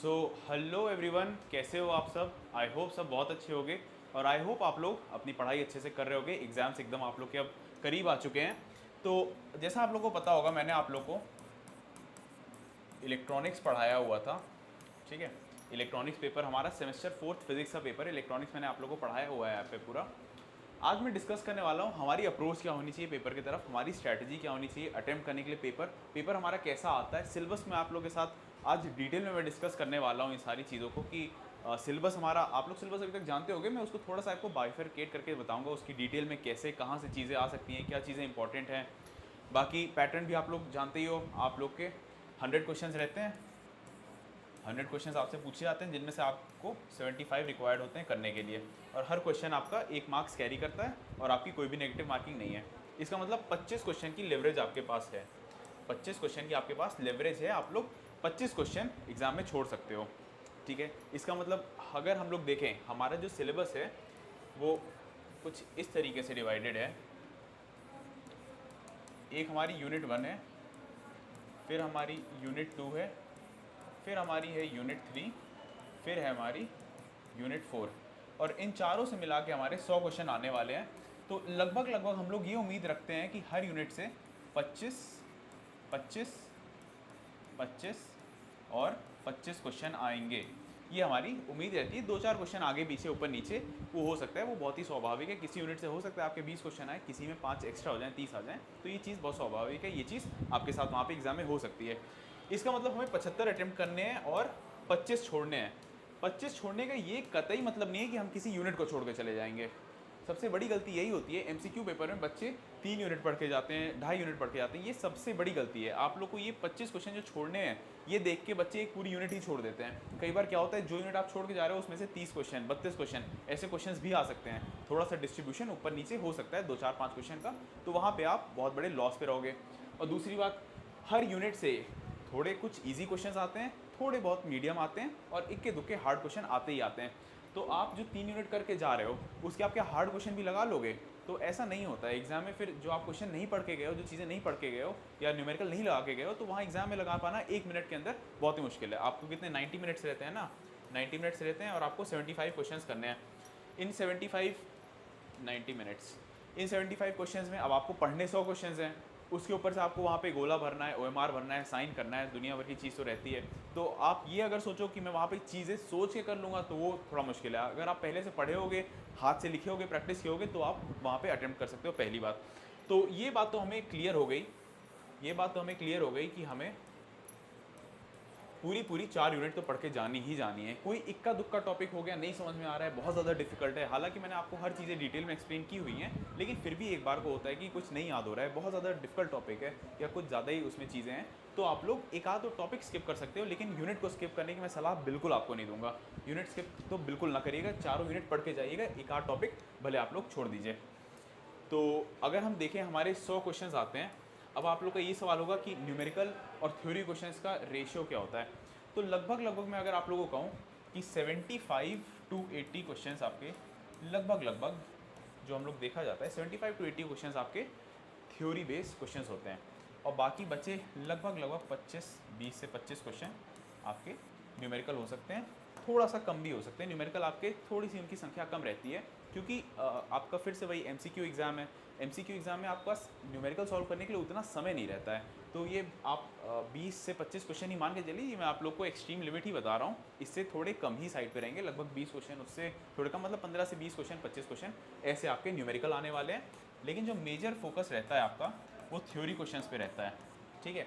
So hello everyone, कैसे हो आप सब। आई होप सब बहुत अच्छे होंगे और आई होप आप लोग अपनी पढ़ाई अच्छे से कर रहे होगे। एग्ज़ाम्स एकदम आप लोग के अब करीब आ चुके हैं। तो जैसा आप लोग को पता होगा, मैंने आप लोग को इलेक्ट्रॉनिक्स पढ़ाया हुआ था, ठीक है। इलेक्ट्रॉनिक्स पेपर हमारा सेमेस्टर 4th फिजिक्स का पेपर है। इलेक्ट्रॉनिक्स मैंने आप लोग को पढ़ाया हुआ है यहाँ पे पूरा। आज मैं डिस्कस करने वाला हूँ हमारी अप्रोच क्या होनी चाहिए पेपर की तरफ, हमारी स्ट्रैटेजी क्या होनी चाहिए अटेम्प्ट करने के लिए। पेपर हमारा कैसा आता है, सिलेबस में आप लोगों के साथ आज डिटेल में मैं डिस्कस करने वाला हूँ इन सारी चीज़ों को कि सिलेबस हमारा, आप लोग सिलेबस अभी तक जानते होंगे, मैं उसको थोड़ा सा आपको बाइफरकेट करके बताऊंगा उसकी डिटेल में कैसे कहाँ से चीज़ें आ सकती हैं, क्या चीज़ें इंपॉर्टेंट हैं। बाकी पैटर्न भी आप लोग जानते ही हो, आप लोग के 100 क्वेश्चन रहते हैं। 100 क्वेश्चन आपसे पूछे जाते हैं जिनमें से आपको 75 रिक्वायर्ड होते हैं करने के लिए, और हर क्वेश्चन आपका 1 मार्क्स कैरी करता है और आपकी कोई भी नेगेटिव मार्किंग नहीं है। इसका मतलब 25 क्वेश्चन की लेवरेज आपके पास है। 25 क्वेश्चन की आपके पास लेवरेज है, आप लोग 25 क्वेश्चन एग्जाम में छोड़ सकते हो, ठीक है। इसका मतलब अगर हम लोग देखें, हमारा जो सिलेबस है वो कुछ इस तरीके से डिवाइडेड है। एक हमारी यूनिट 1 है, फिर हमारी यूनिट 2 है, फिर हमारी है यूनिट 3, फिर है हमारी यूनिट 4, और इन चारों से मिला के हमारे 100 क्वेश्चन आने वाले हैं। तो लगभग लगभग हम लोग ये उम्मीद रखते हैं कि हर यूनिट से 25, 25, 25 और 25 क्वेश्चन आएंगे, ये हमारी उम्मीद रहती है। 2-4 क्वेश्चन आगे पीछे ऊपर नीचे वो हो सकता है, वो बहुत ही स्वाभाविक है। किसी यूनिट से हो सकता है आपके 20 क्वेश्चन आए, किसी में 5 एक्स्ट्रा हो जाएं, 30 आ जाएं, तो ये चीज़ बहुत स्वाभाविक है। ये चीज़ आपके साथ वहाँ पे एग्जाम में हो सकती है। इसका मतलब हमें 75 अटेम्प्ट करने हैं और 25 छोड़ने हैं। 25 छोड़ने का ये कतई मतलब नहीं है कि हम किसी यूनिट को छोड़ के चले जाएंगे। सबसे बड़ी गलती यही होती है, एमसीक्यू पेपर में बच्चे 3 यूनिट पढ़ के जाते हैं, 2.5 यूनिट पढ़ के जाते हैं, ये सबसे बड़ी गलती है। आप लोग को ये 25 क्वेश्चन जो छोड़ने हैं, ये देख के बच्चे एक पूरी यूनिट ही छोड़ देते हैं। कई बार क्या होता है, जो यूनिट आप छोड़ के जा रहे हो उसमें से 30 क्वेश्चन, 32 क्वेश्चन ऐसे क्वेश्चन भी आ सकते हैं। थोड़ा सा डिस्ट्रीब्यूशन ऊपर नीचे हो सकता है 2-4-5 क्वेश्चन का, तो वहाँ पर आप बहुत बड़े लॉस पे रहोगे। और दूसरी बात, हर यूनिट से थोड़े कुछ ईजी क्वेश्चंस आते हैं, थोड़े बहुत मीडियम आते हैं, और इक्के दुक्के हार्ड क्वेश्चन आते ही आते हैं। तो आप जो 3 यूनिट करके जा रहे हो उसके आप क्या हार्ड क्वेश्चन भी लगा लोगे? तो ऐसा नहीं होता है एग्जाम में। फिर जो आप क्वेश्चन नहीं पढ़ के गए हो, जो चीज़ें नहीं पढ़ के गए हो या न्यूमेरिकल नहीं लगा के गए हो, तो वहाँ एग्जाम में लगा पाना 1 मिनट के अंदर बहुत ही मुश्किल है। आपको कितने 90 मिनट्स रहते हैं ना, 90 मिनट्स रहते हैं और आपको 75 क्वेश्चन करने हैं। इन 75 90 मिनट्स, इन 75 क्वेश्चंस में अब आपको पढ़ने 100 क्वेश्चंस हैं, उसके ऊपर से आपको वहाँ पे गोला भरना है, ओएमआर भरना है, साइन करना है, दुनिया भर की चीज़ तो रहती है। तो आप ये अगर सोचो कि मैं वहाँ पे चीज़ें सोच के कर लूँगा, तो वो थोड़ा मुश्किल है। अगर आप पहले से पढ़े होगे, हाथ से लिखे होगे, प्रैक्टिस किए होगे, तो आप वहाँ पर अटैम्प्ट कर सकते हो, पहली बात। तो ये बात तो हमें क्लियर हो गई, ये बात तो हमें क्लियर हो गई कि हमें पूरी पूरी 4 यूनिट तो पढ़ के जानी ही जानी है। कोई इक्का दुक्का टॉपिक हो गया, नहीं समझ में आ रहा है, बहुत ज़्यादा डिफिकल्ट है, हालांकि मैंने आपको हर चीज़ें डिटेल में एक्सप्लेन की हुई हैं, लेकिन फिर भी एक बार को होता है कि कुछ नहीं याद हो रहा है, बहुत ज़्यादा डिफिकल्ट टॉपिक है या कुछ ज़्यादा ही उसमें चीज़ें हैं, तो आप लोग एक आध दो टॉपिक स्किप कर सकते हो, लेकिन यूनिट को स्किप करने की मैं सलाह बिल्कुल आपको नहीं दूंगा। यूनिट स्किप तो बिल्कुल ना करिएगा, चारों यूनिट पढ़ के जाइएगा, एक आध टॉपिक भले आप लोग छोड़ दीजिए। तो अगर हम देखें, हमारे 100 क्वेश्चंस आते हैं। अब आप लोग का ये सवाल होगा कि न्यूमेरिकल और थ्योरी क्वेश्चंस का रेशियो क्या होता है। तो लगभग लगभग मैं अगर आप लोगों को कहूँ कि 75 to 80 क्वेश्चंस आपके लगभग लगभग, जो हम लोग देखा जाता है 75 to 80 क्वेश्चंस आपके थ्योरी बेस्ड क्वेश्चंस होते हैं, और बाकी बचे लगभग लगभग 20 से 25 क्वेश्चन आपके न्यूमेरिकल हो सकते हैं, थोड़ा सा कम भी हो सकते हैं। न्यूमेरिकल आपके थोड़ी सी उनकी संख्या कम रहती है, क्योंकि आपका फिर से वही एमसीक्यू एग्ज़ाम है। एमसीक्यू एग्ज़ाम में आपके पास न्यूमेरिकल सॉल्व करने के लिए उतना समय नहीं रहता है। तो ये आप 20 से 25 क्वेश्चन ही मान के चलिए, ये मैं आप लोग को एक्सट्रीम लिमिट ही बता रहा हूँ, इससे थोड़े कम ही साइड पे रहेंगे, लगभग 20 क्वेश्चन, उससे थोड़े कम, मतलब 15 से 20 क्वेश्चन, 25 क्वेश्चन ऐसे आपके न्यूमेरिकल आने वाले हैं। लेकिन जो मेजर फोकस रहता है आपका, वो थ्योरी क्वेश्चंस पे रहता है, ठीक है।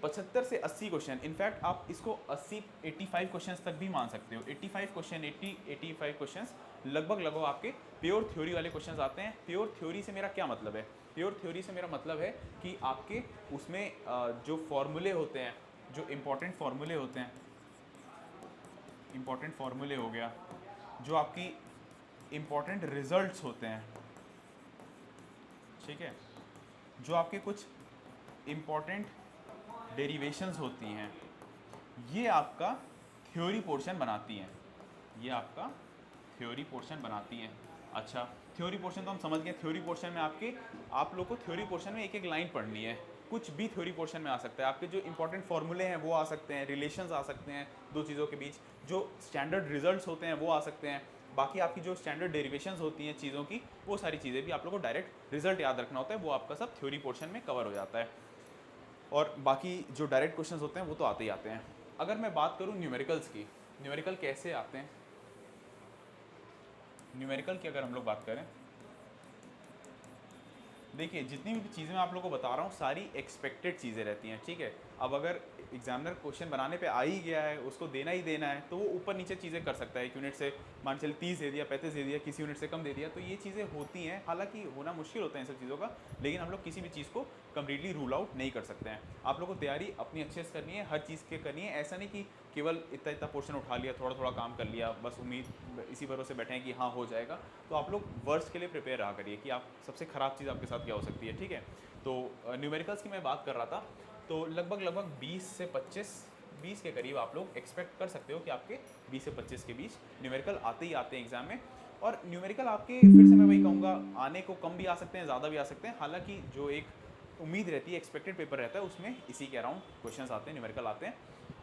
75 से 80 क्वेश्चन, इनफैक्ट आप इसको 85 क्वेश्चन तक भी मान सकते हो। 85 क्वेश्चन, 85 क्वेश्चन लगभग लगभग आपके प्योर थ्योरी वाले क्वेश्चंस आते हैं। प्योर थ्योरी से मेरा क्या मतलब है? प्योर थ्योरी से मेरा मतलब है कि आपके उसमें जो फॉर्मूले होते हैं, जो इंपॉर्टेंट फॉर्मूले होते हैं, इंपॉर्टेंट फॉर्मूले हो गया, जो आपकी इंपॉर्टेंट रिजल्ट्स होते हैं, ठीक है, जो आपके कुछ इंपॉर्टेंट डेरिवेशंस होती हैं, ये आपका थ्योरी पोर्शन बनाती हैं, ये आपका थ्योरी पोर्शन बनाती हैं। अच्छा, थ्योरी पोर्शन तो हम समझ गए। थ्योरी पोर्शन में आपके, आप लोग को थ्योरी पोर्शन में एक एक लाइन पढ़नी है, कुछ भी थ्योरी पोर्शन में आ सकता है। आपके जो इंपॉर्टेंट फॉर्मूले हैं वो आ सकते हैं, रिलेशंस आ सकते हैं दो चीज़ों के बीच, जो स्टैंडर्ड रिजल्ट्स होते हैं वो आ सकते हैं, बाकी आपकी जो स्टैंडर्ड डेरिवेशंस होती हैं चीज़ों की, वो सारी चीज़ें भी आप लोगों को डायरेक्ट रिजल्ट याद रखना होता है, वो आपका सब थ्योरी पोर्शन में कवर हो जाता है। और बाकी जो डायरेक्ट क्वेश्चंस होते हैं वो तो आते ही आते हैं। अगर मैं बात करूँ न्यूमेरिकल्स की, न्यूमेरिकल कैसे आते हैं, न्यूमेरिकल की अगर हम लोग बात करें, देखिए जितनी भी चीज़ें मैं आप लोगों को बता रहा हूँ सारी एक्सपेक्टेड चीज़ें रहती हैं, ठीक है। अब अगर एग्जामिनर क्वेश्चन बनाने पे आ ही गया है, उसको देना ही देना है, तो वो ऊपर नीचे चीज़ें कर सकता है। एक यूनिट से मान चलिए 30 दे दिया, 35 दे दिया, किसी यूनिट से कम दे दिया, तो ये चीज़ें होती हैं। हालांकि होना मुश्किल होता है इन सब चीज़ों का, लेकिन हम लोग किसी भी चीज़ को कम्प्लीटली रूल आउट नहीं कर सकते हैं। आप लोग को तैयारी अपनी अच्छे से करनी है, हर चीज़ की करनी है। ऐसा नहीं कि केवल इतना इतना पोर्शन उठा लिया, थोड़ा थोड़ा काम कर लिया, बस उम्मीद इसी भरोसे बैठे हैं कि हाँ हो जाएगा। तो आप लोग वर्स्ट के लिए प्रिपेयर रहा करिए कि आप सबसे ख़राब चीज़ आपके साथ क्या हो सकती है, ठीक है। तो न्यूमेरिकल्स की मैं बात कर रहा था, तो लगभग 20 से 20 के करीब आप लोग एक्सपेक्ट कर सकते हो कि आपके 20 से 25 के बीच न्यूमेरिकल आते ही आते हैं एग्जाम में। और न्यूमेरिकल आपके फिर से मैं वही कहूँगा, आने को कम भी आ सकते हैं, ज़्यादा भी आ सकते हैं। हालांकि जो एक उम्मीद रहती है, एक्सपेक्टेड पेपर रहता है, उसमें इसी के अराउंड क्वेश्चंस आते हैं, न्यूमेरिकल आते हैं।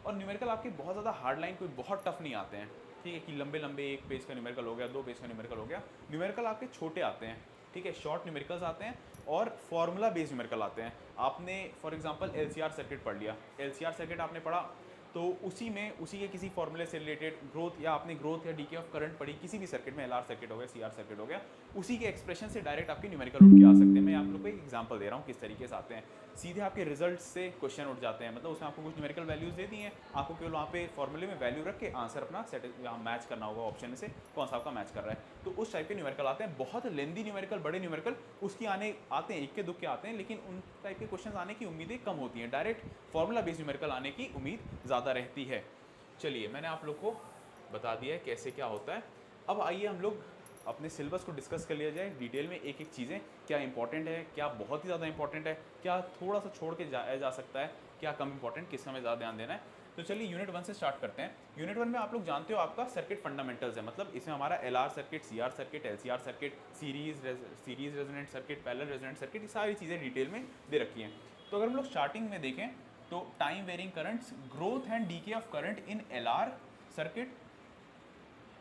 और न्यूमेरिकल आपके बहुत ज़्यादा हार्ड लाइन, कोई बहुत टफ नहीं आते हैं, ठीक है, कि लंबे लंबे 1 पेज का न्यूमेरिकल हो गया, 2 पेज का न्यूमेरिकल हो गया। न्यूमेरिकल आपके छोटे आते हैं, ठीक है, शॉर्ट न्यूमेरिकल्स आते हैं और फॉर्मूला बेस्ड न्यूमेरिकल आते हैं। आपने फॉर एग्जांपल एलसीआर सर्किट पढ़ लिया, एलसीआर सर्किट आपने पढ़ा, तो उसी के किसी फॉर्मूले से रिलेटेड ग्रोथ, या आपने ग्रोथ या डीके ऑफ करंट पढ़ी किसी भी सर्किट में, एलआर सर्किट हो गया, सीआर सर्किट हो गया, उसी के एक्सप्रेशन से डायरेक्ट आपके न्यूमेरिकल उठ के आ सकते हैं। मैं आप लोग को एक एग्जांपल दे रहा हूँ किस तरीके से आते हैं। सीधे आपके रिजल्ट से क्वेश्चन उठ जाते हैं, मतलब उसमें आपको कुछ न्यूमेरिकल वैल्यूज दे दी हैं, आपको केवल वहाँ पे फॉर्मूले में वैल्यू रख के आंसर अपना सेट मैच करना होगा ऑप्शन में से, कौन सा आपका मैच कर रहा है। तो उस टाइप के न्यूमेरिकल आते हैं, बहुत लेंदी न्यूमेरिकल, बड़े न्यूमेरिकल उसकी आते हैं, इक्के दुक्के आते हैं, लेकिन उन टाइप के क्वेश्चन आने की उम्मीदें कम होती हैं। डायरेक्ट फॉर्मूला बेस्ड न्यूमेरिकल आने की उम्मीद ज़्यादा रहती है। चलिए मैंने आप लोग को बता दिया है कैसे क्या होता है। अब आइए हम लोग अपने सिलेबस को डिस्कस कर लिया जाए डिटेल में, एक एक चीज़ें क्या इंपॉर्टेंट है, क्या बहुत ही ज़्यादा इंपॉर्टेंट है, क्या थोड़ा सा छोड़ के जाया जा सकता है, क्या कम इंपॉर्टेंट, किस हमें ज़्यादा ध्यान देना है। तो चलिए यूनिट 1 से स्टार्ट करते हैं। यूनिट 1 में आप लोग जानते हो आपका सर्किट फंडामेंटल्स है, मतलब इसमें हमारा LR circuit, CR circuit, LCR circuit, series resonant circuit, parallel resonant circuit, ये सारी चीज़ें डिटेल में दे रखी हैं। तो अगर हम लोग स्टार्टिंग में देखें तो time varying currents, growth and decay of current in LR circuit,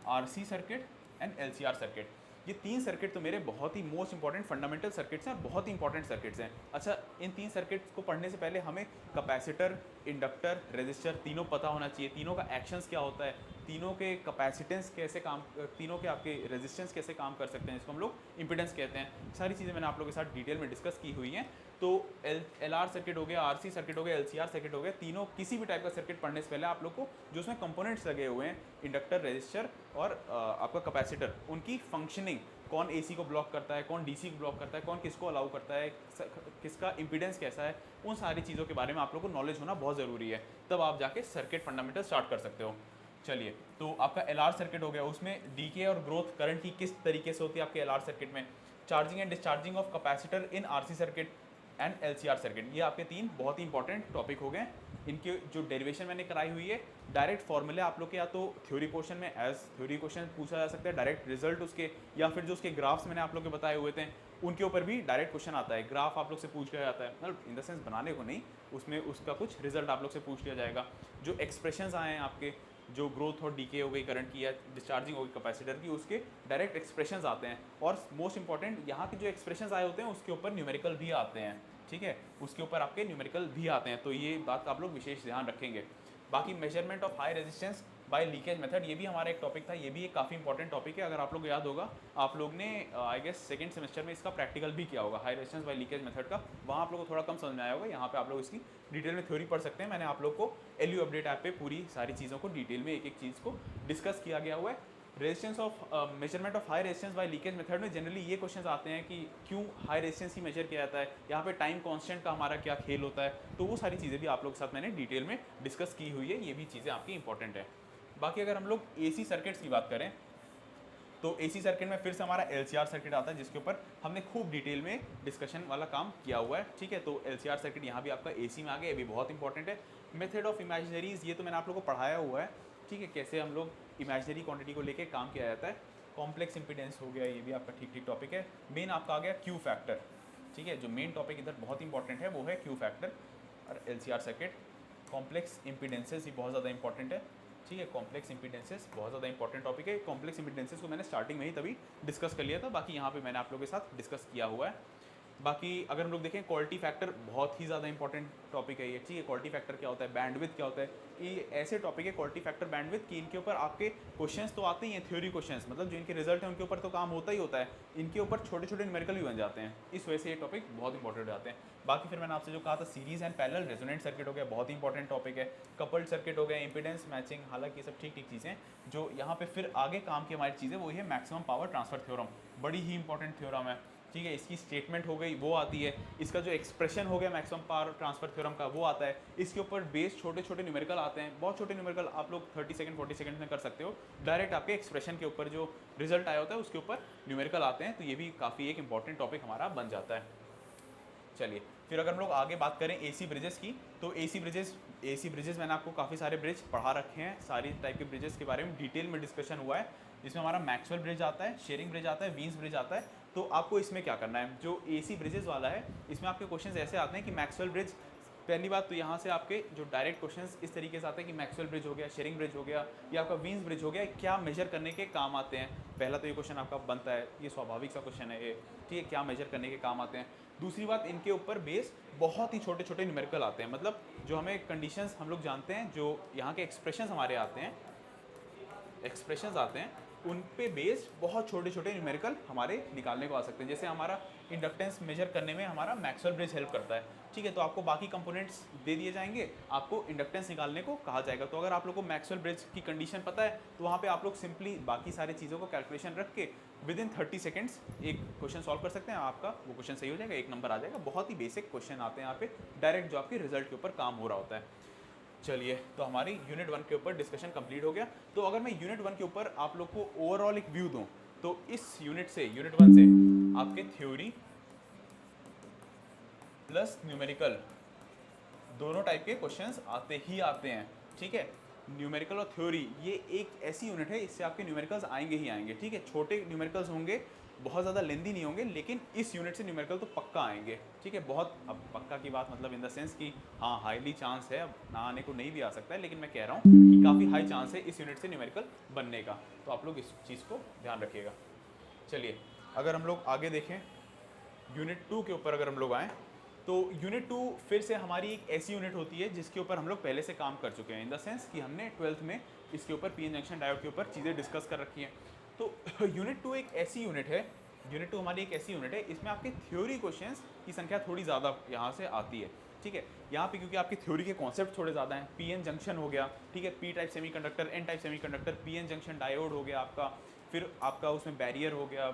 RC circuit and LCR circuit, ये 3 सर्किट तो मेरे बहुत ही मोस्ट इंपॉर्टेंट फंडामेंटल सर्किट्स हैं और बहुत ही इंपॉर्टेंट सर्किट्स हैं। अच्छा, इन 3 सर्किट्स को पढ़ने से पहले हमें कैपेसिटर, इंडक्टर, रेजिस्टर तीनों पता होना चाहिए, तीनों का एक्शंस क्या होता है, तीनों के कैपेसिटेंस कैसे काम, तीनों के आपके रेजिस्टेंस कैसे काम कर सकते हैं, जिसको हम लोग इंपिडेंस कहते हैं। सारी चीज़ें मैंने आप लोगों के साथ डिटेल में डिस्कस की हुई हैं। तो एलआर सर्किट हो गया, आरसी सर्किट हो गया, एलसीआर सर्किट हो गया, तीनों किसी भी टाइप का सर्किट पढ़ने से पहले आप लोग को जो उसमें कंपोनेंट्स लगे हुए हैं, इंडक्टर, रेजिस्टर और आपका कैपेसिटर, उनकी फंक्शनिंग, कौन एसी को ब्लॉक करता है, कौन डीसी को ब्लॉक करता है, कौन किसको अलाउ करता है, किसका इंपीडेंस कैसा है, उन सारी चीज़ों के बारे में आप लोग को नॉलेज होना बहुत ज़रूरी है, तब आप जाके सर्किट फंडामेंटल स्टार्ट कर सकते हो। चलिए, तो आपका एलआर सर्किट हो गया, उसमें डीके और ग्रोथ करंट की किस तरीके से होती है आपके एलआर सर्किट में, charging and discharging of capacitor in RC circuit and LCR circuit, ये आपके 3 बहुत ही इंपॉर्टेंट टॉपिक हो गए। इनके जो डेरिवेशन मैंने कराई हुई है, डायरेक्ट फॉर्मूले आप लोग के या तो थ्योरी पोर्शन में एज थ्योरी क्वेश्चन पूछा जा सकता है, डायरेक्ट रिजल्ट उसके, या फिर जो उसके ग्राफ्स मैंने आप लोग के बताए हुए थे उनके ऊपर भी डायरेक्ट क्वेश्चन आता है, ग्राफ आप लोग से पूछ लिया जाता है, मतलब इन द सेंस बनाने को नहीं, उसमें उसका कुछ रिजल्ट आप लोग से पूछ लिया जाएगा। जो एक्सप्रेशंस आए हैं आपके, जो ग्रोथ और डीके हो गई करंट की या डिस्चार्जिंग हो गई कैपेसिटर की, उसके डायरेक्ट एक्सप्रेशंस आते हैं। और मोस्ट इंपॉर्टेंट, यहाँ के जो एक्सप्रेशंस आए होते हैं उसके ऊपर न्यूमेरिकल भी आते हैं, ठीक है, उसके ऊपर आपके न्यूमेरिकल भी आते हैं, तो ये बात आप लोग विशेष ध्यान रखेंगे। बाकी measurement of high resistance bye leakage method, ये भी हमारा एक टॉपिक था, ये भी एक काफ़ी इंपॉर्टेंट टॉपिक है। अगर आप लोग याद होगा, आप लोग ने आई गेस सेकंड सेमेस्टर में इसका प्रैक्टिकल भी किया होगा, high resistance bye leakage method का, वहाँ आप लोग को थोड़ा कम समझ में आया होगा। यहाँ पे आप लोग इसकी डिटेल में थ्योरी पढ़ सकते हैं। मैंने आप लोग को एलयू अपडेट ऐप पे पूरी सारी चीज़ों को डिटेल में एक एक चीज़ को डिस्कस किया गया हुआ है। Resistance of measurement of high resistance bye leakage method में जनरली ये क्वेश्चंस आते हैं कि क्यों हाई रेजिस्टेंस ही मेजर किया जाता है, यहाँ पे टाइम कांस्टेंट का हमारा क्या खेल होता है, तो वो सारी चीज़ें भी आप लोग के साथ मैंने डिटेल में डिस्कस की हुई है, ये भी चीज़ें आपकी इंपॉर्टेंट है। बाकी अगर हम लोग एसी सर्किट्स की बात करें, तो एसी सर्किट में फिर से हमारा एलसीआर सर्किट आता है, जिसके ऊपर हमने खूब डिटेल में डिस्कशन वाला काम किया हुआ है, ठीक है। तो एलसीआर सर्किट यहाँ भी आपका एसी में आ गया, ये भी बहुत इंपॉर्टेंट है। मेथड ऑफ इमेजिनरीज, ये तो मैंने आप लोग को पढ़ाया हुआ है, ठीक है, कैसे हम लोग इमेजिनरी क्वांटिटी को लेके काम किया जाता है। कॉम्प्लेक्स इंपीडेंस हो गया, ये भी आपका ठीक ठीक टॉपिक है। मेन आपका आ गया क्यू फैक्टर, ठीक है। जो मेन टॉपिक इधर बहुत इंपॉर्टेंट है वो है क्यू फैक्टर और LCR सर्किट। कॉम्प्लेक्स इम्पीडेंसेस ही बहुत ज़्यादा इंपॉर्टेंट है, ठीक है। कॉम्प्लेक्स इम्पीडेंसेस बहुत ज़्यादा इंपॉर्टेंट टॉपिक है। कॉम्प्लेक्स इम्पीडेंसेस को मैंने स्टार्टिंग में ही तभी डिस्कस कर लिया था, बाकी यहाँ पे मैंने आप लोगों के साथ डिस्कस किया हुआ है। बाकी अगर हम लोग देखें क्वालिटी फैक्टर बहुत ही ज़्यादा इंपॉर्टेंट टॉपिक है ये, ठीक है। क्वालिटी फैक्टर क्या होता है, बैंडविड्थ क्या होता है, ये ऐसे टॉपिक है क्वालिटी फैक्टर बैंडविड्थ कि इनके ऊपर आपके क्वेश्चंस तो आते ही हैं, थ्योरी क्वेश्चंस, मतलब जो इनके रिजल्ट हैं उनके ऊपर तो काम होता ही होता है, इनके ऊपर छोटे छोटे न्यूमेरिकल भी बन जाते हैं, इस वजह से ये टॉपिक बहुत इंपॉर्टेंट हो जाते हैं। बाकी फिर मैंने आपसे जो कहा था series and parallel resonant circuit हो गया, बहुत ही इंपॉर्टेंट टॉपिक है। कपल्ड सर्किट हो गया, इंपीडेंस मैचिंग, हालांकि ये सब ठीक ठीक चीज़ें जो यहाँ पे फिर आगे काम की हमारी चीज़ें वही है मैक्सिमम पावर ट्रांसफर थ्योरम, बड़ी ही इंपॉर्टेंट थ्योरम है, ठीक है। इसकी स्टेटमेंट हो गई वो आती है, इसका जो एक्सप्रेशन हो गया मैक्सिमम पावर ट्रांसफर थ्योरम का वो आता है, इसके ऊपर बेस छोटे छोटे न्यूमेरिकल आते हैं, बहुत छोटे न्यूमेरिकल आप लोग 30 सेकंड 40 सेकंड में कर सकते हो, डायरेक्ट आपके एक्सप्रेशन के ऊपर जो रिजल्ट आया होता है उसके ऊपर न्यूमेरिकल आते हैं, तो ये भी काफ़ी एक इंपॉर्टेंट टॉपिक हमारा बन जाता है। चलिए फिर अगर हम लोग आगे बात करें एसी ब्रिजेस की, तो एसी ब्रिजेस मैंने आपको काफ़ी सारे ब्रिज पढ़ा रखे हैं, सारी टाइप के ब्रिजेस के बारे में डिटेल में डिस्कशन हुआ है, जिसमें हमारा मैक्सवेल ब्रिज आता है, शेयरिंग ब्रिज आता है, वीन्स ब्रिज आता है। तो आपको इसमें क्या करना है, जो एसी ब्रिजेस वाला है इसमें आपके क्वेश्चंस ऐसे आते हैं कि मैक्सवेल ब्रिज, पहली बात तो यहाँ से आपके जो डायरेक्ट क्वेश्चंस इस तरीके से आते हैं कि मैक्सवेल ब्रिज हो गया, शेयरिंग ब्रिज हो गया, या आपका वीन्स ब्रिज हो गया, क्या मेजर करने के काम आते हैं। पहला तो ये क्वेश्चन आपका बनता है, ये स्वाभाविक सा क्वेश्चन है ये, ठीक है, क्या मेजर करने के काम आते हैं। दूसरी बात, इनके ऊपर बेस बहुत ही छोटे छोटे न्यूमेरिकल आते हैं, मतलब जो हमें कंडीशंस हम लोग जानते हैं, जो यहाँ के एक्सप्रेशंस हमारे आते हैं, एक्सप्रेशंस आते हैं, उन पे बेस्ड बहुत छोटे छोटे न्यूमेरिकल हमारे निकालने को आ सकते हैं। जैसे हमारा इंडक्टेंस मेजर करने में हमारा मैक्सवेल ब्रिज हेल्प करता है, ठीक है। तो आपको बाकी कंपोनेंट्स दे दिए जाएंगे, आपको इंडक्टेंस निकालने को कहा जाएगा। तो अगर आप लोग को मैक्सवेल ब्रिज की कंडीशन पता है तो वहाँ पे आप लोग सिंपली बाकी सारी चीज़ों को कैलकुलेशन रख के विद इन 30 सेकेंड्स एक क्वेश्चन सॉल्व कर सकते हैं, आपका वो क्वेश्चन सही हो जाएगा, एक नंबर आ जाएगा। बहुत ही बेसिक क्वेश्चन आते हैं यहाँ पे डायरेक्ट, जो आपके रिजल्ट के ऊपर काम हो रहा होता है। चलिए, तो हमारी यूनिट 1 के ऊपर डिस्कशन कंप्लीट हो गया। तो अगर मैं यूनिट 1 के ऊपर आप लोग को ओवरऑल एक व्यू दूं, तो इस यूनिट 1 से आपके थ्योरी प्लस न्यूमेरिकल दोनों टाइप के क्वेश्चंस आते ही आते हैं, ठीक है। न्यूमेरिकल और थ्योरी ये एक ऐसी यूनिट है, इससे आपके न्यूमेरिकल्स आएंगे ही आएंगे, ठीक है। छोटे न्यूमेरिकल्स होंगे, बहुत ज़्यादा लेंदी नहीं होंगे, लेकिन इस यूनिट से न्यूमेरिकल तो पक्का आएंगे, ठीक है। बहुत, अब पक्का की बात मतलब इन द सेंस कि हाँ हाईली चांस है, अब ना आने को नहीं भी आ सकता है, लेकिन मैं कह रहा हूँ कि काफ़ी हाई चांस है इस यूनिट से न्यूमेरिकल बनने का, तो आप लोग इस चीज़ को ध्यान रखिएगा। चलिए, अगर हम लोग आगे देखें यूनिट 2 के ऊपर अगर हम लोग आएँ, तो यूनिट 2 फिर से हमारी एक ऐसी यूनिट होती है जिसके ऊपर हम लोग पहले से काम कर चुके हैं, इन द सेंस कि हमने 12th में इसके ऊपर पीएन जंक्शन डायोड के ऊपर चीज़ें डिस्कस कर रखी हैं। तो यूनिट 2 एक ऐसी यूनिट है, यूनिट 2 हमारी एक ऐसी यूनिट है, इसमें आपके थ्योरी क्वेश्चंस की संख्या थोड़ी ज़्यादा यहाँ से आती है, ठीक है। यहाँ पे क्योंकि आपकी थ्योरी के कॉन्सेप्ट थोड़े ज़्यादा हैं, पीएन जंक्शन हो गया, ठीक है, P type semiconductor, N type semiconductor, PN junction diode हो गया आपका, फिर आपका उसमें बैरियर हो गया,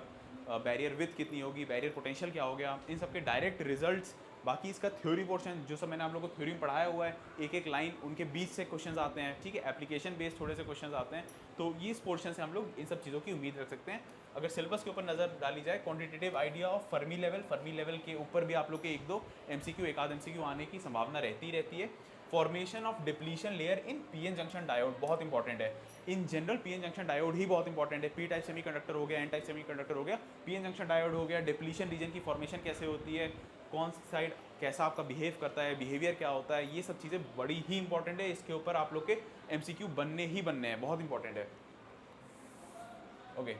बैरियर विथ कितनी होगी, बैरियर पोटेंशियल क्या हो गया, इन सब के डायरेक्ट रिजल्ट्स। बाकी इसका थ्योरी पोर्शन जो सब मैंने आप लोगों को थ्योरी में पढ़ाया हुआ है, एक एक लाइन उनके बीच से क्वेश्चंस आते हैं, ठीक है, एप्लीकेशन बेस्ड थोड़े से क्वेश्चंस आते हैं। तो ये इस पोर्शन से हम लोग इन सब चीज़ों की उम्मीद रख सकते हैं। अगर सिलेबस के ऊपर नज़र डाली जाए, quantitative idea of Fermi level के ऊपर भी आप लोग के एक दो MCQ, एक आध MCQ आने की संभावना रहती है। Formation of depletion layer in PN junction diode बहुत इंपॉर्टेंट है, in general PN junction diode ही बहुत इंपॉर्टेंट है। पी टाइप सेमीकंडक्टर हो गया, एन टाइप सेमीकंडक्टर हो गया, पीएन जंक्शन डायोड हो गया, डिप्लीशन रीजन की फॉर्मेशन कैसे होती है, कौन सी साइड कैसा आपका बिहेव करता है, बिहेवियर क्या होता है, ये सब चीज़ें बड़ी ही इंपॉर्टेंट है। इसके ऊपर आप लोग के MCQ बनने ही बनने हैं, बहुत इंपॉर्टेंट है। Okay,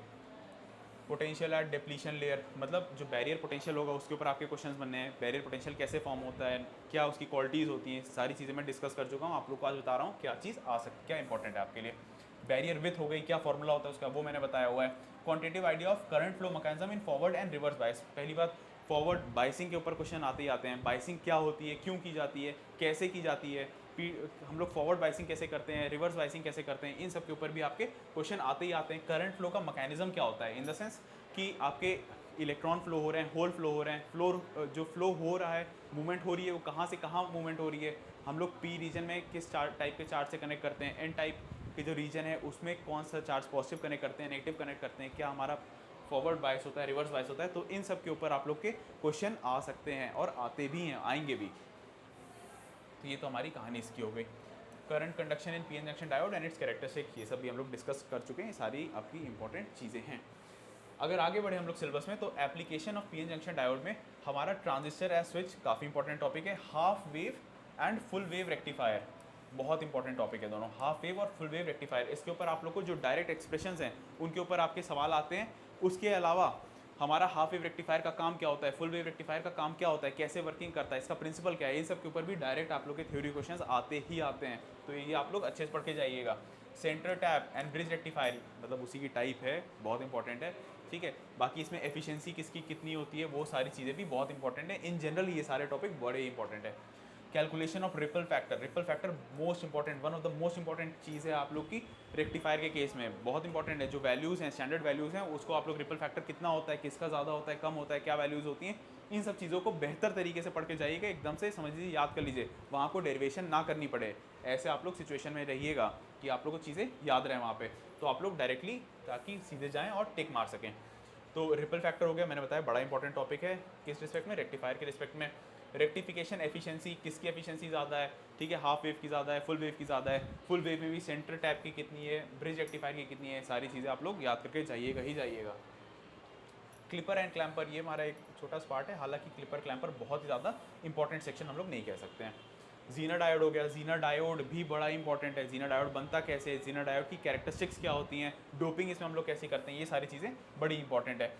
potential at depletion layer, मतलब जो बैरियर पोटेंशियल होगा उसके ऊपर आपके क्वेश्चंस बनने हैं। बैरियर पोटेंशियल कैसे फॉर्म होता है, क्या उसकी क्वालिटीज़ होती हैं, सारी चीज़ें मैं डिस्कस कर चुका हूँ, आप लोग को आज बता रहा हूँ क्या चीज़ आ सकती, क्या इंपॉर्टेंट है आपके लिए। बैरियर विथ हो गई, क्या फॉर्मूला होता है उसका, वो मैंने बताया हुआ है। Quantitative idea of current flow mechanism in forward and reverse bias, पहली बात फॉरवर्ड बाइसिंग के ऊपर क्वेश्चन आते ही आते हैं। बाइसिंग क्या होती है, क्यों की जाती है, कैसे की जाती है, हम लोग फॉरवर्ड बाइसिंग कैसे करते हैं, रिवर्स बाइसिंग कैसे करते हैं, इन सब के ऊपर भी आपके क्वेश्चन आते ही आते हैं। करंट फ्लो का मैकेनिज्म क्या होता है, इन द सेंस कि आपके इलेक्ट्रॉन फ्लो हो रहे हैं, होल फ्लो हो रहे हैं, जो फ्लो हो रहा है, मूवमेंट हो रही है, वो कहाँ से कहाँ मूवमेंट हो रही है, हम लोग पी रीजन में किस टाइप के चार्ज से कनेक्ट करते हैं, एन टाइप के जो रीजन है उसमें कौन सा चार्ज पॉजिटिव कनेक्ट करते हैं, नेगेटिव कनेक्ट करते हैं, क्या हमारा फॉरवर्ड बाइस होता है, रिवर्स बाइस होता है। तो इन सब के ऊपर आप लोग के क्वेश्चन आ सकते हैं और आते भी हैं, आएंगे भी। तो ये तो हमारी कहानी इसकी हो गई। Current conduction in PN junction diode and it's characteristic, ये सब भी हम लोग डिस्कस कर चुके हैं, सारी आपकी इंपॉर्टेंट चीज़ें हैं। अगर आगे बढ़े हम लोग सिलेबस में, तो application of PN junction diode में हमारा ट्रांजिस्टर एज स्विच काफ़ी इंपॉर्टेंट टॉपिक है। Half wave and full wave rectifier बहुत इंपॉर्टेंट टॉपिक है दोनों, हाफ वेव और फुल वेव रेक्टिफायर। इसके ऊपर आप लोग को जो डायरेक्ट एक्सप्रेशंस हैं उनके ऊपर आपके सवाल आते हैं। उसके अलावा हमारा हाफ वेव रेक्टिफायर का काम क्या होता है, फुल वेव रेक्टिफायर का काम क्या होता है, कैसे वर्किंग करता है, इसका प्रिंसिपल क्या है, इन सब के ऊपर भी डायरेक्ट आप लोग के थ्योरी क्वेश्चंस आते ही आते हैं। तो ये आप लोग अच्छे से पढ़ के जाइएगा। Centre tap and bridge rectifier मतलब उसी की टाइप है, बहुत इंपॉर्टेंट है, ठीक है। बाकी इसमें एफिशिएंसी किसकी कितनी होती है वो सारी चीज़ें भी बहुत इंपॉर्टेंट है। इन जनरल ये सारे टॉपिक बड़े इंपॉर्टेंट है। Calculation of ripple factor, ripple factor most important, one of the most important चीज़ है आप लोग की रेक्टिफायर के केस में, बहुत इंपॉर्टेंट है। जो वैल्यूज़ हैं, स्टैंडर्ड वैल्यूज़ हैं, उसको आप लोग रिपल फैक्टर कितना होता है, किसका ज़्यादा होता है, कम होता है, क्या वैल्यूज़ होती हैं, इन सब चीज़ों को बेहतर तरीके से पढ़ के जाइएगा। एकदम से समझ लीजिए, याद कर लीजिए, वहाँ को डेरिवेशन ना करनी पड़े। ऐसे आप लोग सिचुएशन में रहिएगा कि आप लोग को चीज़ें याद रहें वहाँ पे, तो आप लोग डायरेक्टली ताकि सीधे जाएँ और टिक मार सकें। तो रिपल फैक्टर हो गया, मैंने बताया बड़ा इंपॉर्टेंट टॉपिक है। किस रिस्पेक्ट में, रेक्टिफायर के रिस्पेक्ट में। रेक्टिफिकेशन एफिशिएंसी, किसकी एफिशिएंसी ज़्यादा है, ठीक है, हाफ वेव की ज़्यादा है, फुल वेव की ज़्यादा है, फुल वेव में भी सेंटर टैप की कितनी है, ब्रिज रेक्टिफायर की कितनी है, सारी चीज़ें आप लोग याद करके जाइएगा ही जाइएगा। क्लिपर एंड क्लैम्पर, ये हमारा एक छोटा सा पार्ट है, हालांकि क्लिपर क्लैम्पर बहुत ही ज़्यादा इंपॉर्टेंट सेक्शन हम लोग नहीं कह सकते हैं। जीना डायोड हो गया, जीना डायोड भी बड़ा इंपॉर्टेंट है। जीना डायोड बनता कैसे है, जीना डायोड की कैरेक्टरिस्टिक्स क्या होती हैं, डोपिंग इसमें हम लोग कैसे करते हैं, ये सारी चीज़ें बड़ी इंपॉर्टेंट है।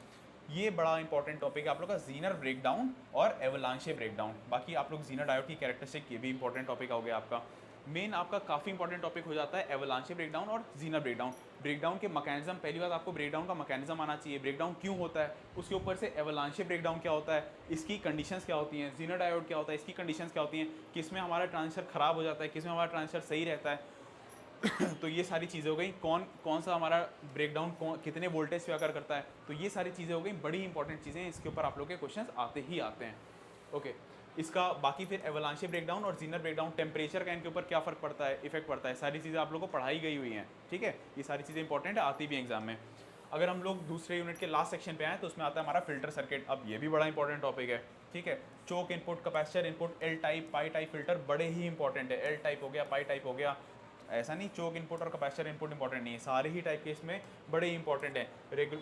ये बड़ा इंपॉर्टेंट टॉपिक है आप लोग का, जीनर ब्रेकडाउन और एवलांचे ब्रेकडाउन। बाकी आप लोग जीना डायोड की कैरेक्टरिस्टिक, ये भी इंपॉर्टेंट टॉपिक हो गया आपका। मेन आपका काफ़ी इंपॉर्टेंट टॉपिक हो जाता है एवलांचे ब्रेकडाउन और जीनर ब्रेकडाउन। ब्रेकडाउन के मैकेनिज्म, पहली बात आपको ब्रेकडाउन का मैकेनिज्म आना चाहिए, ब्रेकडाउन क्यों होता है, उसके ऊपर से एवलांचे ब्रेकडाउन क्या होता है, इसकी कंडीशंस क्या होती हैं, जीनर डायोड क्या होता है, इसकी कंडीशंस क्या होती हैं, किसमें हमारा ट्रांजिस्टर ख़राब हो जाता है, किसमें हमारा ट्रांजिस्टर सही रहता है। तो ये सारी चीज़ें हो गई, कौन सा हमारा ब्रेकडाउन कितने वोल्टेज पे अगर करता है, तो ये सारी चीज़ें हो गई, बड़ी इंपॉर्टेंट चीज़ें हैं। इसके ऊपर आप लोग के क्वेश्चंस आते ही आते हैं। ओके, इसका बाकी फिर एवलांचे ब्रेकडाउन और जीनर ब्रेकडाउन, टेम्परेचर का इनके ऊपर क्या फ़र्क पड़ता है, इफेक्ट पड़ता है, सारी चीज़ें आप लोगों को पढ़ाई गई हुई हैं, ठीक है। ये सारी चीज़ें इंपॉर्टेंट है, आती भी एग्जाम में। अगर हम लोग दूसरे यूनिट के लास्ट सेक्शन पे आए तो उसमें आता है हमारा फिल्टर सर्किट। अब ये भी बड़ा इंपॉर्टेंट टॉपिक है, ठीक है। Choke input, capacitor input, L type, pi type filter बड़े ही इंपॉर्टेंट है। एल टाइप हो गया, पाई टाइप हो गया, ऐसा नहीं चोक इनपुट और कैपेसिटर इनपुट इंपॉर्टेंट नहीं है, सारे ही टाइप के इसमें बड़े इंपॉर्टेंट है।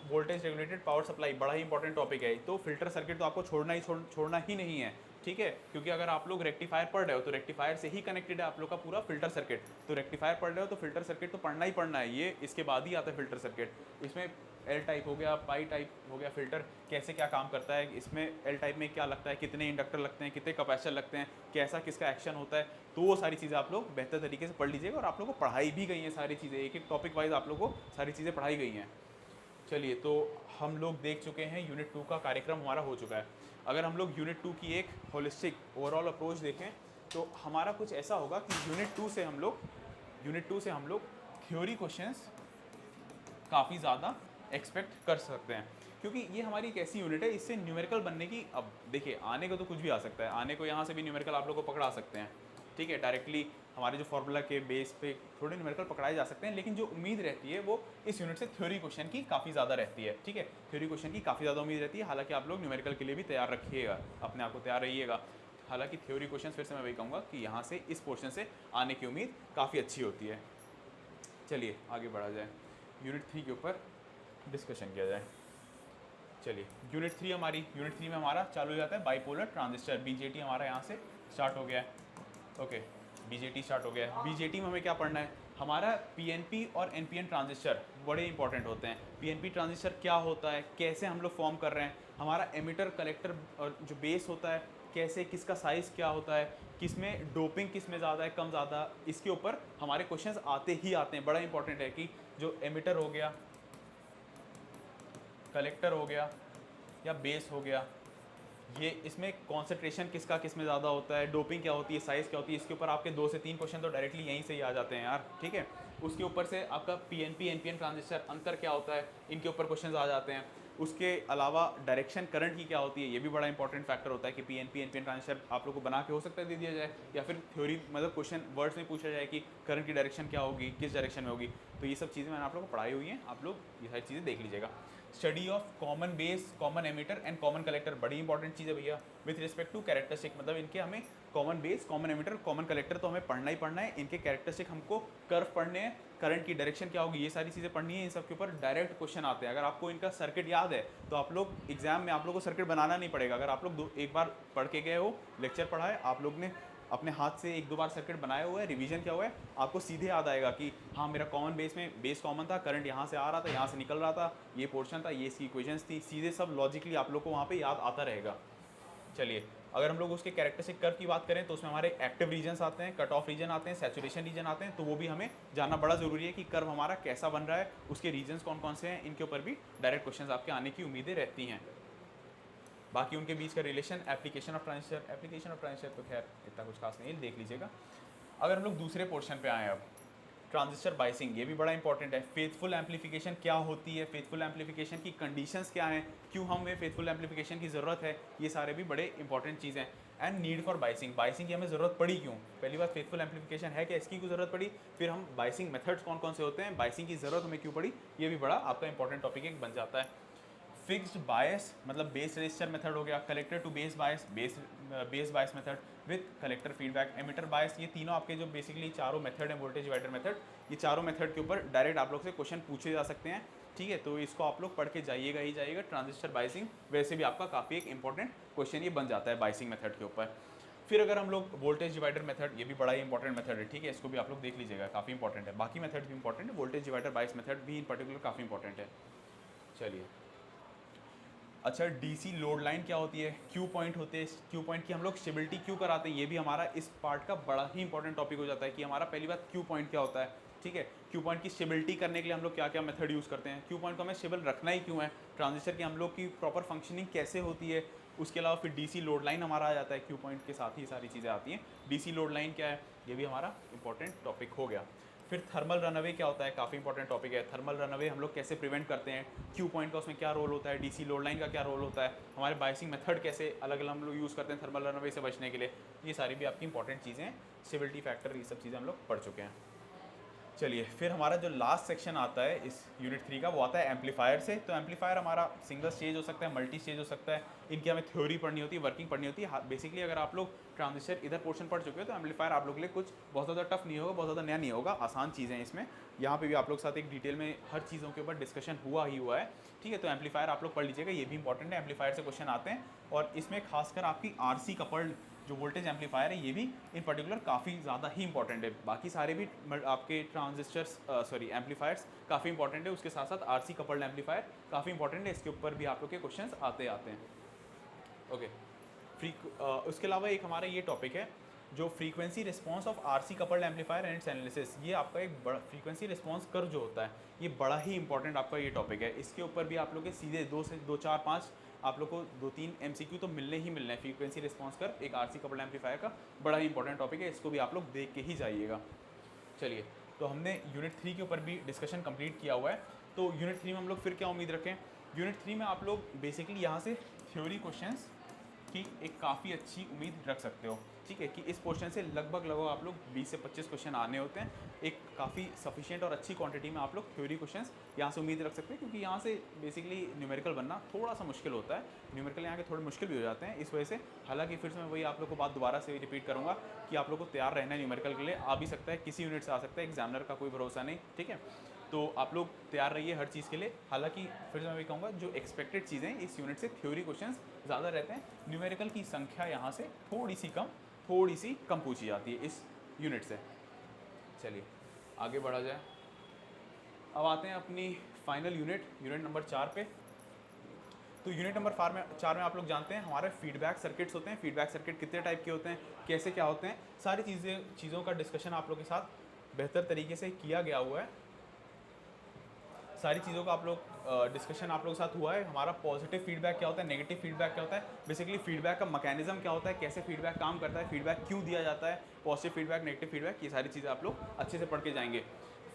वोल्टेज रेगुलेटेड पावर सप्लाई बड़ा ही इंपॉर्टेंट टॉपिक है। तो फिल्टर सर्किट तो आपको छोड़ना ही नहीं है, ठीक है, क्योंकि अगर आप लोग रेक्टिफायर पढ़ रहे हो तो रेक्टिफायर से ही कनेक्टेड है आप लोग का पूरा फिल्टर सर्किट। तो रेक्टिफायर पढ़ रहे हो तो फिल्टर सर्किट तो पढ़ना ही पढ़ना है, ये इसके बाद ही आता है फिल्टर सर्किट। इसमें एल टाइप हो गया, पाई टाइप हो गया फिल्टर, कैसे क्या काम करता है, इसमें एल टाइप में क्या लगता है, कितने इंडक्टर लगते हैं, कितने कैपेसिटर लगते हैं, कैसा किसका एक्शन होता है, तो वो सारी चीज़ें आप लोग बेहतर तरीके से पढ़ लीजिएगा। और आप लोग को पढ़ाई भी गई हैं सारी चीज़ें, एक एक टॉपिक वाइज आप लोग को सारी चीज़ें पढ़ाई गई हैं। चलिए, तो हम लोग देख चुके हैं, यूनिट 2 का कार्यक्रम हमारा हो चुका है। अगर हम लोग यूनिट 2 की एक होलिस्टिक ओवरऑल अप्रोच देखें तो हमारा कुछ ऐसा होगा कि यूनिट 2 से हम लोग थ्योरी क्वेश्चंस काफ़ी ज़्यादा एक्सपेक्ट कर सकते हैं, क्योंकि ये हमारी एक ऐसी यूनिट है, इससे न्यूमेरिकल बनने की, अब देखिए आने को तो कुछ भी आ सकता है, आने को यहाँ से भी न्यूमेरिकल आप लोग को पकड़ा सकते हैं, ठीक है। डायरेक्टली हमारे जो फॉर्मूला के बेस पे थोड़े न्यूमेरिकल पकड़ाए जा सकते हैं, लेकिन जो उम्मीद रहती है वो इस यूनिट से थ्योरी क्वेश्चन की काफ़ी ज़्यादा रहती है, ठीक है। थ्योरी क्वेश्चन की काफ़ी ज़्यादा उम्मीद रहती है, हालांकि आप लोग न्यूमेरिकल के लिए भी तैयार रखिएगा, अपने आप को तैयार रहिएगा। हालांकि थ्योरी क्वेश्चन फिर से मैं वही कहूँगा कि यहाँ से इस पोर्शन से आने की उम्मीद काफ़ी अच्छी होती है। चलिए आगे बढ़ा जाए, यूनिट 3 के ऊपर डिस्कशन किया जाए। चलिए, यूनिट 3 में हमारा चालू हो जाता है बाइपोलर ट्रांजिस्टर, बीजेटी हमारा यहाँ से स्टार्ट हो गया है। ओके, बीजेटी स्टार्ट हो गया है। बीजेटी में हमें क्या पढ़ना है, हमारा पीएनपी और एनपीएन ट्रांजिस्टर बड़े इंपॉर्टेंट होते हैं। पीएनपी ट्रांजिस्टर क्या होता है, कैसे हम लोग फॉर्म कर रहे हैं, हमारा एमिटर कलेक्टर और जो बेस होता है कैसे, किसका साइज़ क्या होता है, किसमें डोपिंग किसमें ज़्यादा है कम ज़्यादा, इसके ऊपर हमारे क्वेश्चंस आते ही आते हैं। बड़ा इंपॉर्टेंट है कि जो एमिटर हो गया, कलेक्टर हो गया या बेस हो गया, ये इसमें कॉन्सेंट्रेशन किसका किस में ज़्यादा होता है, डोपिंग क्या होती है, साइज़ क्या होती है, इसके ऊपर आपके 2 से 3 क्वेश्चन तो डायरेक्टली यहीं से ही आ जाते हैं यार, ठीक है। उसके ऊपर से आपका पीएनपी एनपीएन ट्रांजिस्टर अंतर क्या होता है, इनके ऊपर क्वेश्चन आ जाते हैं। उसके अलावा डायरेक्शन करंट की क्या होती है, ये भी बड़ा इंपॉर्टेंट फैक्टर होता है कि पीएनपी एनपीएन ट्रांजिस्टर आप लोग को बना के हो सकता है दे दिया जाए, या फिर थ्योरी मतलब क्वेश्चन वर्ड्स में पूछा जाए कि करंट की डायरेक्शन क्या होगी, किस डायरेक्शन में होगी। तो ये सब चीज़ें मैंने आप लोगों को पढ़ाई हुई हैं, आप लोग ये सारी चीज़ें देख लीजिएगा। Study of common base, common emitter and common collector, बड़ी इंपॉर्टेंट चीज़ है भैया विथ रिस्पेक्ट टू कैरेक्टरिस्टिक, मतलब इनके हमें common base, common emitter, common collector तो हमें पढ़ना ही पढ़ना है, इनके कैरेक्टरिस्टिक हमको कर्व पढ़ने हैं, करंट की डायरेक्शन क्या होगी, ये सारी चीज़ें पढ़नी है। इन सब के ऊपर डायरेक्ट क्वेश्चन आते हैं। अगर आपको इनका सर्किट याद है तो आप लोग एग्जाम में आप लोग को सर्किट बनाना नहीं पड़ेगा। अगर आप लोग एक बार पढ़ के गए हो, लेक्चर पढ़ा है, आप लोग ने अपने हाथ से 1-2 बार सर्किट बनाया हुआ है, रिवीजन क्या हुआ है, आपको सीधे याद आएगा कि हाँ मेरा कॉमन बेस में बेस कॉमन था, करंट यहाँ से आ रहा था, यहाँ से निकल रहा था, ये पोर्शन था, ये इसकी इक्वेशंस थी, सीधे सब लॉजिकली आप लोग को वहाँ पे याद आता रहेगा। चलिए, अगर हम लोग उसके कैरेक्टरिस्टिक कर्व की बात करें तो उसमें हमारे एक्टिव रीजन्स आते हैं, कट ऑफ रीजन आते हैं, सैचुरेशन रीजन आते हैं, तो वो भी हमें जानना बड़ा ज़रूरी है कि कर्व हमारा कैसा बन रहा है, उसके रीजन्स कौन कौन से हैं, इनके ऊपर भी डायरेक्ट क्वेश्चन आपके आने की उम्मीदें रहती हैं। बाकी उनके बीच का रिलेशन, एप्लीकेशन ऑफ ट्रांजिस्टर तो खैर इतना कुछ खास नहीं है, देख लीजिएगा। अगर हम लोग दूसरे पोर्शन पे आए, अब ट्रांजिस्टर बाइसिंग, ये भी बड़ा इंपॉर्टेंट है। फेथफुल एम्पलीफिकेशन क्या होती है, फेथफुल एम्पलीफिकेशन की कंडीशंस क्या हैं, क्यों हमें फेथफुल एम्पलीफिकेशन की ज़रूरत है, ये सारे भी बड़े इंपॉर्टेंट चीज़ें हैं। And need for biasing, biasing की हमें ज़रूरत पड़ी क्यों, पहली बात फेथफुल एम्पलीफिकेशन है क्या, इसकी क्यों ज़रूरत पड़ी, फिर हम बाइसिंग मेथड्स कौन कौन से होते हैं, बाइसिंग की ज़रूरत हमें क्यों पड़ी, ये भी बड़ा आपका इंपॉर्टेंट टॉपिक एक बन जाता है। फिक्स्ड बायस मतलब बेस रजिस्टर मेथड हो गया, collector to base bias, base bias method with collector feedback, emitter bias, ये तीनों आपके जो बेसिकली चारों मेथड हैं, वोल्टेज डिवाइडर मेथड, ये चारों मेथड के ऊपर डायरेक्ट आप लोग से क्वेश्चन पूछे जा सकते हैं। ठीक है, तो इसको आप लोग पढ़ के जाइएगा ही जाइएगा। ट्रांजिस्टर बाइसिंग वैसे भी आपका काफ़ी एक इंपॉर्टेंट क्वेश्चन ये बन जाता है बाइसिंग मेथड के ऊपर। फिर अगर हम लोग वोल्टेज डिवाइडर मेथड, ये भी बड़ा ही इंपॉर्टेंट मेथड है, ठीक है, इसको भी आप लोग देख लीजिएगा, काफ़ी इंपॉर्टेंट है। बाकी मेथड भी इंपॉर्टेंट है, वोल्टेज डिवाइडर बाइस मेथड भी इन पर्टिकुलर काफ़ी इंपॉर्टेंट है। चलिए, अच्छा डीसी लोड लाइन क्या होती है, क्यू पॉइंट होते हैं, क्यू पॉइंट की हम लोग स्टेबिलिटी क्यों कराते हैं, ये भी हमारा इस पार्ट का बड़ा ही इंपॉर्टेंट टॉपिक हो जाता है कि हमारा पहली बात क्यू पॉइंट क्या होता है। ठीक है, क्यू पॉइंट की स्टेबिलिटी करने के लिए हम लोग क्या क्या मेथड यूज़ करते हैं, क्यू पॉइंट को हमें स्टेबल रखना ही क्यों है, ट्रांजिस्टर की हम लोग की प्रॉपर फंक्शनिंग कैसे होती है, उसके अलावा फिर डीसी लोड लाइन हमारा आ जाता है, क्यू पॉइंट के साथ ही सारी चीज़ें आती हैं। डीसी लोड लाइन क्या है, ये भी हमारा इंपॉर्टेंट टॉपिक हो गया। फिर थर्मल रनअवे क्या होता है, काफ़ी इंपॉर्टेंट टॉपिक है। थर्मल रनअवे हम लोग कैसे प्रिवेंट करते हैं, क्यू पॉइंट का उसमें क्या रोल होता है, डीसी लोड लाइन का क्या रोल होता है, हमारे बाइसिंग मेथड कैसे अलग अलग हम लोग यूज़ करते हैं थर्मल रनअवे से बचने के लिए, ये सारी भी आपकी इंपॉर्टेंट चीज़ें हैं। स्टेबिलिटी फैक्टर, ये सब चीज़ें हम लोग पढ़ चुके हैं। चलिए, फिर हमारा जो लास्ट सेक्शन आता है इस यूनिट 3 का, वो आता है एम्पलीफायर से। तो एम्पलीफायर हमारा सिंगल स्टेज हो सकता है, मल्टी स्टेज हो सकता है, इनकी हमें थ्योरी पढ़नी होती है, वर्किंग पढ़नी होती है। बेसिकली अगर आप लोग ट्रांजिस्टर इधर पोर्शन पढ़ चुके हो तो एम्पलीफायर आप लोग के लिए कुछ बहुत ज़्यादा टफ नहीं होगा, बहुत ज़्यादा नया नहीं होगा, आसान चीज़ें हैं इसमें। यहाँ पे भी आप लोग साथ एक डिटेल में हर चीज़ों के ऊपर डिस्कशन हुआ ही हुआ है। ठीक है, तो एम्पलीफायर आप लोग पढ़ लीजिएगा, ये भी इंपॉर्टेंट है। एम्पलीफायर से क्वेश्चन आते हैं और इसमें खासकर आपकी आरसी कपल्ड जो वोल्टेज एम्पलीफायर है, ये भी इन पर्टिकुलर काफ़ी ज़्यादा ही इंपॉर्टेंट है। बाकी सारे भी आपके ट्रांजिस्टर्स एम्पलीफायर्स काफ़ी इंपॉर्टेंट है, उसके साथ साथ आरसी कपल्ड एम्पलीफायर काफ़ी इंपॉर्टेंट है, इसके ऊपर भी आप लोग के क्वेश्चंस आते हैं। ओके, उसके अलावा एक हमारा ये टॉपिक है जो frequency response of RC coupled amplifier and it's analysis. ये आपका एक बड़ा फ्रीक्वेंसी रिस्पांस कर्व जो होता है, ये बड़ा ही इंपॉर्टेंट आपका ये टॉपिक है। इसके ऊपर भी आप लोग के सीधे 2 4 5 आप लोग को 2-3 MCQ तो मिलने ही मिलने हैं। फ्रीक्वेंसी रिस्पांस कर्व एक आरसी कपल्ड एम्पलीफायर का बड़ा ही इंपॉर्टेंट टॉपिक है, इसको भी आप लोग देख के ही जाइएगा। चलिए, तो हमने यूनिट 3 के ऊपर भी डिस्कशन कंप्लीट किया हुआ है। तो यूनिट 3 में हम लोग फिर क्या उम्मीद रखें, यूनिट 3 में आप लोग बेसिकली यहाँ से थ्योरी क्वेश्चंस की एक काफ़ी अच्छी उम्मीद रख सकते हो। ठीक है, कि इस पोर्शन से लगभग आप लोग 20 से 25 क्वेश्चन आने होते हैं। एक काफ़ी सफिशिएंट और अच्छी क्वांटिटी में आप लोग थ्योरी क्वेश्चंस यहाँ से उम्मीद रख सकते हैं, क्योंकि यहाँ से बेसिकली न्यूमेरिकल बनना थोड़ा सा मुश्किल होता है। न्यूमेरिकल यहाँ के थोड़े मुश्किल भी हो जाते हैं इस वजह से। हालांकि फिर से मैं वही आप लोग को बात दोबारा से रिपीट करूँगा कि आप लोग को तैयार रहना है न्यूमेरिकल के लिए। आ भी सकता है, किसी यूनिट से आ सकता है, एग्जामिनर का कोई भरोसा नहीं। ठीक है, तो आप लोग तैयार रहिए हर चीज़ के लिए। हालांकि फिर से मैं भी कहूँगा, जो एक्सपेक्टेड चीज़ें इस यूनिट से थ्योरी क्वेश्चंस ज़्यादा रहते हैं, न्यूमेरिकल की संख्या यहाँ से थोड़ी सी कम पूछी जाती है इस यूनिट से। चलिए आगे बढ़ा जाए। अब आते हैं अपनी फाइनल यूनिट नंबर 4 पे। तो यूनिट नंबर 4 में आप लोग जानते हैं हमारे फीडबैक सर्किट्स होते हैं। फीडबैक सर्किट कितने टाइप के होते हैं, कैसे क्या होते हैं, सारी चीज़ों का डिस्कशन आप लोग के साथ बेहतर तरीके से किया गया हुआ है। सारी चीज़ों का आप लोग डिस्कशन आप लोग के साथ हुआ है। हमारा पॉजिटिव फीडबैक क्या होता है, नेगेटिव फीडबैक क्या होता है, बेसिकली फीडबैक का मैकेनिज्म क्या होता है, कैसे फीडबैक काम करता है, फीडबैक क्यों दिया जाता है, पॉजिटिव फीडबैक, नेगेटिव फीडबैक, ये सारी चीज़ें आप लोग अच्छे से पढ़ के जाएंगे।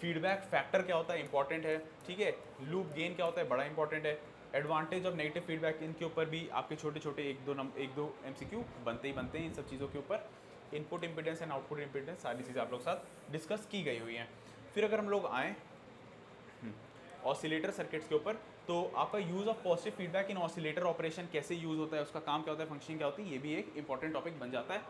फीडबैक फैक्टर क्या होता है, इंपॉर्टेंट है। ठीक है, लूप गेन क्या होता है, बड़ा इंपॉर्टेंट है। एडवांटेज और नेगेटिव फीडबैक, इनके ऊपर भी आपके छोटे छोटे एक दो MCQ बनते हैं इन सब चीज़ों के ऊपर। Input impedance and output impedance, सारी चीज़ें आप लोग साथ डिस्कस की गई हुई हैं। फिर अगर हम लोग आएँ ऑसिलेटर सर्किट्स के ऊपर। तो आपका use of positive feedback in oscillator operation कैसे यूज़ होता है, उसका काम क्या होता है, फंक्शनिंग क्या होती है, ये भी एक इंपॉर्टेंट टॉपिक बन जाता है।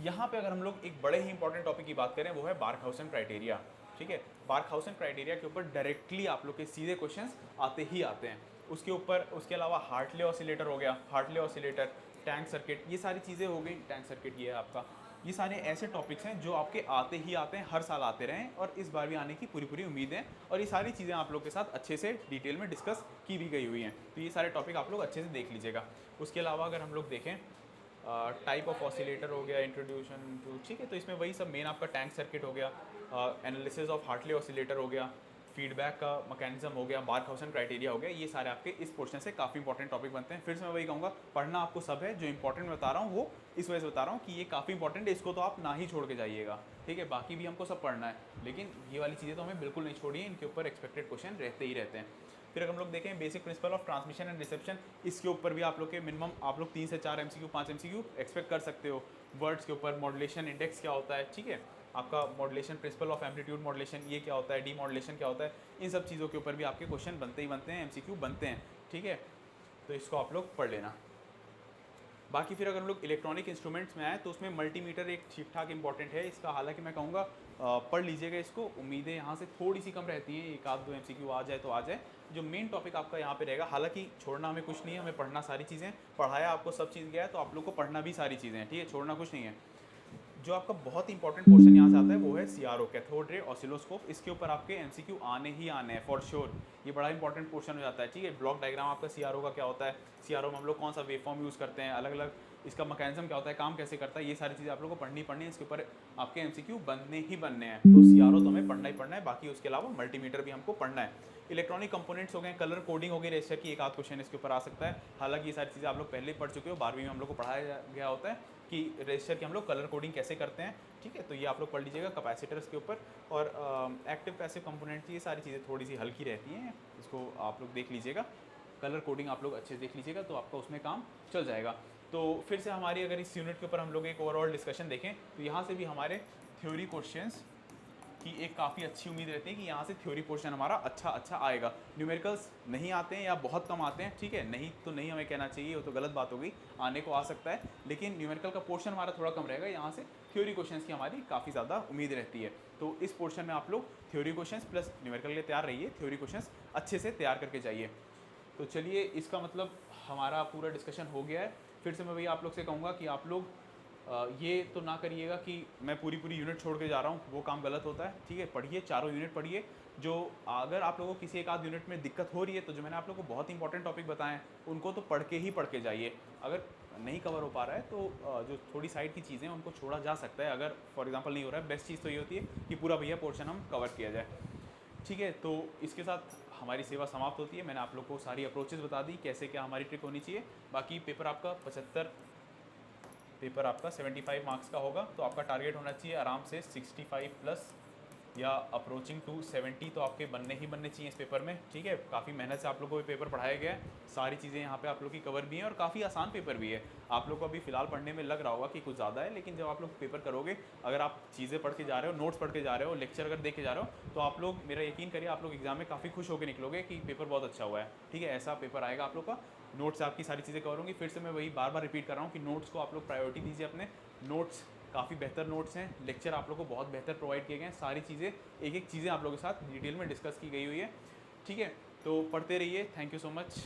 यहाँ पे अगर हम लोग एक बड़े ही इंपॉर्टेंट टॉपिक की बात करें वो है बार्कहाउसेन क्राइटेरिया। ठीक है, बार्कहाउसेन क्राइटेरिया के ऊपर डायरेक्टली आप लोग के सीधे क्वेश्चंस आते ही आते हैं। उसके ऊपर उसके अलावा हार्टले ऑसिलेटर हो गया, हार्टले ऑसिलेटर, टैंक सर्किट, ये सारी चीज़ें हो गई। टैंक सर्किट ये है आपका। ये सारे ऐसे टॉपिक्स हैं जो आपके आते ही आते हैं, हर साल आते रहें और इस बार भी आने की पूरी पूरी उम्मीद है। और ये सारी चीज़ें आप लोग के साथ अच्छे से डिटेल में डिस्कस की भी गई हुई हैं, तो ये सारे टॉपिक आप लोग अच्छे से देख लीजिएगा। उसके अलावा अगर हम लोग देखें टाइप ऑफ ऑसिलेटर हो गया, इंट्रोड्यूशन टू, ठीक है, तो इसमें वही सब मेन आपका टैंक सर्किट हो गया, एनालिसिस ऑफ हार्टले ऑसिलेटर हो गया, फीडबैक का मैकेनिज्म हो गया, बार्कहाउसेन क्राइटेरिया हो गया, ये सारे आपके इस पोर्शन से काफ़ी इंपॉर्टेंट टॉपिक बनते हैं। फिर से मैं वही कहूँगा, पढ़ना आपको सब है, जो इंपॉर्टेंट बता रहा हूँ वो इस वजह से बता रहा हूँ कि ये काफ़ी इंपॉर्टेंट है, इसको तो आप ना ही छोड़ के जाइएगा। ठीक है, बाकी भी हमको सब पढ़ना है, लेकिन ये वाली चीज़ें तो हमें बिल्कुल नहीं छोड़िए, इनके ऊपर एक्सपेक्टेड क्वेश्चन रहते ही रहते हैं। फिर अगर हम लोग देखें basic principle of transmission and reception, इसके ऊपर भी आप लोग के मिनिमम आप लोग 3 से 4 MCQ 5 MCQ एक्सपेक्ट कर सकते हो। वर्ड्स के ऊपर मॉड्यूलेशन इंडेक्स क्या होता है, ठीक है, आपका modulation, principle of amplitude modulation ये क्या होता है, डी मॉड्यूलेशन क्या होता है, इन सब चीज़ों के ऊपर भी आपके क्वेश्चन बनते ही बनते हैं, MCQ बनते हैं। ठीक है, तो इसको आप लोग पढ़ लेना। बाकी फिर अगर हम लोग इलेक्ट्रॉनिक इंस्ट्रूमेंट्स में आए तो उसमें मल्टीमीटर एक ठीक ठाक इंपॉर्टेंट है इसका, हालांकि मैं कहूँगा पढ़ लीजिएगा इसको, उम्मीदें यहाँ से थोड़ी सी कम रहती हैं, एक आध दो MCQ आ जाए तो आ जाए। जो मेन टॉपिक आपका यहाँ पे रहेगा, हालांकि छोड़ना हमें कुछ नहीं है, हमें पढ़ना सारी चीज़ें, पढ़ाया आपको सब चीज़ गया है तो आप लोग को पढ़ना भी सारी चीज़ें हैं, ठीक है, छोड़ना कुछ नहीं है। जो आपका बहुत इंपॉर्टेंट पोर्शन यहाँ से आता है वो है CRO, कैथोड रे ऑसिलोस्कोप। इसके ऊपर आपके MCQ आने ही आने हैं फॉर श्योर, ये बड़ा इंपॉर्टेंट पोर्शन हो जाता है। ठीक है, ब्लॉक डायग्राम आपका CRO का क्या होता है, CRO में हम लोग कौन सा वेवफॉर्म यूज़ करते हैं, अलग अलग इसका मैकेनिज्म क्या होता है, काम कैसे करता है, ये सारी चीज़ें आप लोग को पढ़नी है। इसके ऊपर आपके MCQ बनने ही बनने हैं, तो CRO तो हमें पढ़ना ही पढ़ना है। बाकी उसके अलावा मल्टीमीटर भी हमको पढ़ना है। इलेक्ट्रॉनिक कंपोनेंट्स हो गए, कलर कोडिंग हो गई, रजिस्टर की एक आध क्वेश्चन इसके ऊपर आ सकता है। हालांकि ये सारी चीज़ें आप लोग पहले ही पढ़ चुके हो, 12वीं में हम लोग को पढ़ाया गया होता है कि रजिस्टर की हम लोग कलर कोडिंग कैसे करते हैं। ठीक है, तो ये आप लोग पढ़ लीजिएगा कैपेसिटर्स के ऊपर। और एक्टिव पैसिव कंपोनेंट्स, ये सारी चीज़ें थोड़ी सी हल्की रहती हैं, इसको आप लोग देख लीजिएगा। कलर कोडिंग आप लोग अच्छे से देख लीजिएगा तो आपका उसमें काम चल जाएगा। तो फिर से हमारी अगर इस यूनिट के ऊपर हम लोग एक ओवरऑल डिस्कशन देखें तो यहाँ से भी हमारे थ्योरी क्वेश्चंस की एक काफ़ी अच्छी उम्मीद रहती है कि यहाँ से थ्योरी पोर्शन हमारा अच्छा आएगा। न्यूमेरिकल्स नहीं आते हैं या बहुत कम आते हैं, ठीक है, नहीं तो नहीं हमें कहना चाहिए, वो तो गलत बात हो गई, आने को आ सकता है, लेकिन न्यूमेरिकल का पोर्शन हमारा थोड़ा कम रहेगा। यहाँ से थ्योरी क्वेश्चंस की हमारी काफ़ी ज़्यादा उम्मीद रहती है। तो इस पोर्शन में आप लोग थ्योरी क्वेश्चंस प्लस न्यूमेरिकल के लिए तैयार रहिए, थ्योरी क्वेश्चंस अच्छे से तैयार करके जाइए। तो चलिए, इसका मतलब हमारा पूरा डिस्कशन हो गया है। फिर से मैं वही आप लोग से कहूँगा कि आप लोग ये तो ना करिएगा कि मैं पूरी यूनिट छोड़ के जा रहा हूँ, वो काम गलत होता है। ठीक है, पढ़िए, चारों यूनिट पढ़िए। जो अगर आप लोगों को किसी एक आध यूनिट में दिक्कत हो रही है तो जो मैंने आप लोगों को बहुत इंपॉर्टेंट टॉपिक बताएं उनको तो पढ़ के जाइए। अगर नहीं कवर हो पा रहा है तो जो थोड़ी साइड की चीज़ें हैं उनको छोड़ा जा सकता है। अगर फॉर एग्जांपल नहीं हो रहा है, बेस्ट चीज़ तो ये होती है कि पूरा भैया पोर्शन हम कवर किया जाए। ठीक है, तो इसके साथ हमारी सेवा समाप्त होती है। मैंने आप लोग को सारी अप्रोचेस बता दी, कैसे क्या हमारी ट्रिक होनी चाहिए। बाकी पेपर आपका 75 मार्क्स का होगा, तो आपका टारगेट होना चाहिए आराम से 65 प्लस या अप्रोचिंग टू 70 तो आपके बनने ही बनने चाहिए इस पेपर में। ठीक है, काफ़ी मेहनत से आप लोगों को ये पेपर पढ़ाया गया है, सारी चीज़ें यहाँ पे आप लोग की कवर भी हैं और काफ़ी आसान पेपर भी है। आप लोग को अभी फ़िलहाल पढ़ने में लग रहा होगा कि कुछ ज़्यादा है, लेकिन जब आप लोग पेपर करोगे, अगर आप चीज़ें पढ़ के जा रहे हो, नोट्स पढ़ के जा रहे हो, लेक्चर अगर देख के जा रहे हो, तो आप लोग, मेरा यकीन करिए, आप लोग एग्जाम में काफ़ी खुश होकर निकलोगे कि पेपर बहुत अच्छा हुआ है। ठीक है, ऐसा पेपर आएगा आप लोग का, नोट्स आपकी सारी चीज़ें कवर होंगी। फिर से मैं वही बार बार रिपीट कर रहा हूँ कि नोट्स को आप लोग प्रायोरिटी दीजिए अपने। नोट्स काफ़ी बेहतर नोट्स हैं, लेक्चर आप लोग को बहुत बेहतर प्रोवाइड किए गए हैं, सारी चीज़ें एक चीज़ें आप लोगों के साथ डिटेल में डिस्कस की गई हुई है। ठीक है, तो पढ़ते रहिए। Thank you so much.